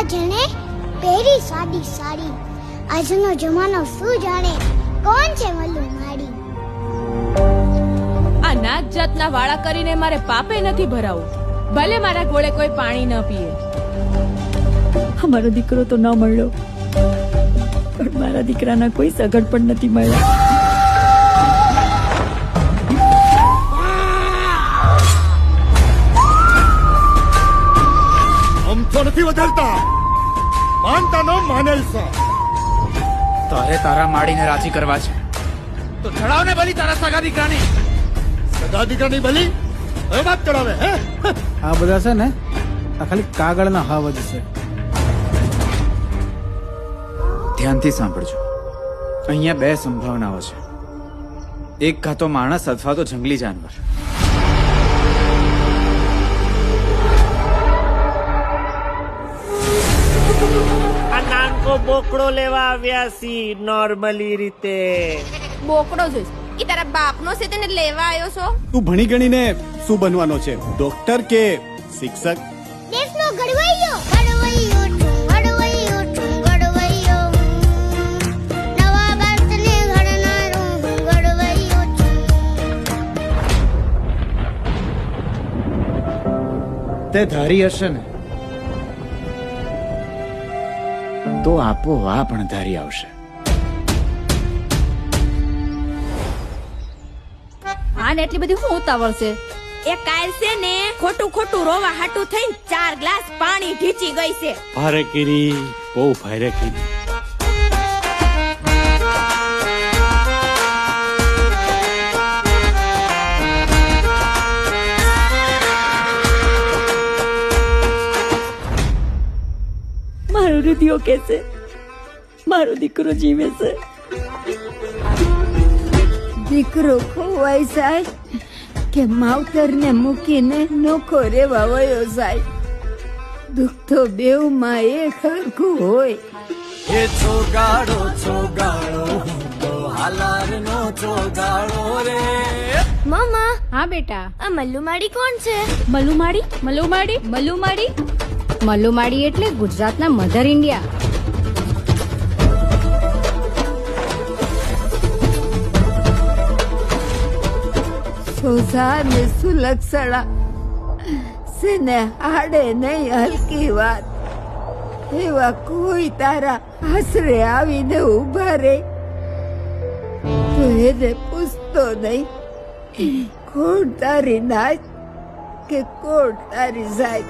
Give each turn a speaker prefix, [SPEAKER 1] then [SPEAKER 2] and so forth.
[SPEAKER 1] કાળા જણે પહેરી સાદી સાડી, આજનો જમાનો શું જાણે, કોણ છે મલ્લુ માડી?
[SPEAKER 2] આ નાત જાતના વાળા કરીને મારે પાપે નથી ભરાવું, ભલે મારા ગોળે કોઈ પાણી ન પીએ.
[SPEAKER 3] અમારો દીકરો તો ન મળ્યો, પણ મારા દીકરાના કોઈ સગડ પણ નથી મળ્યા.
[SPEAKER 4] આમ તો નથી બદલતા, માનતા ન માનેલ છે.
[SPEAKER 5] તારે તારા માડીને રાજી કરવા છે તો ચડાવ ને બલી તારા સગા દીકરાની.
[SPEAKER 4] સગા દીકરાની બલી હવે વાત ચડાવે હે?
[SPEAKER 6] આ બધા છે ને આ ખાલી કાગળના હાવજ છે.
[SPEAKER 5] ધ્યાનથી સાંભળજો, અહીંયા બે સંભાવનાઓ છે. એક કાં તો માણસ અથવા તો જંગલી જાનવર.
[SPEAKER 7] આ નાનકો બોકડો લેવા આવ્યા છી નોર્મલી રીતે.
[SPEAKER 2] બોકડો જોઈશ ઈ તારા બાપનો છે તેને લેવા આવ્યો છો?
[SPEAKER 6] તું ભણી ગણીને શું બનવાનો છે, ડોક્ટર કે શિક્ષક?
[SPEAKER 1] દેશનો ઘડવૈયો ઘડવૈયો છું, ઘડવૈયો છું, ઘડવૈયો હું. નવા ભારતને ઘડનારો હું ઘડવૈયો છું.
[SPEAKER 5] તે ધારી હશે ને તો આપોઆપ પણ ધારી આવશે.
[SPEAKER 3] આને એટલી બધી શું ઉતાવળ છે?
[SPEAKER 2] એ કાલ છે ને ખોટું ખોટું રોવા હાટું થઈને 4 ગ્લાસ પાણી ઢીચી ગઈ છે.
[SPEAKER 7] ભારે કીરી, બહુ ભારે કીરી.
[SPEAKER 3] મારો હૃદયો કે છે મારો દીકરો જીવે છે.
[SPEAKER 8] દીકરો ખોવાય જાય કે માવતરને મૂકીને નોખો રેવા વયો જાય. દુઃખ તો બેવમાં એક હરખું હોય.
[SPEAKER 9] એ ચોગાડો ચોગાડો તો હાલારનો ચોગાડો રે.
[SPEAKER 1] મમ્મા,
[SPEAKER 2] હા બેટા.
[SPEAKER 1] આ મલ્લુ માડી કોણ છે?
[SPEAKER 2] મલુમાડી મલુમાડી મલુમાડી
[SPEAKER 3] મલ્લુમાડી એટલે ગુજરાતના મધર ઇન્ડિયા.
[SPEAKER 8] સોઝા ને સુલક્ષણા સેને હાડે નહીં હલકી વાત. એવા કોઈ તારા આશરે આવીને ઉભા રે તો એને પૂછતો નહીં કોણ તારી નાચ કે કોણ તારી જાય.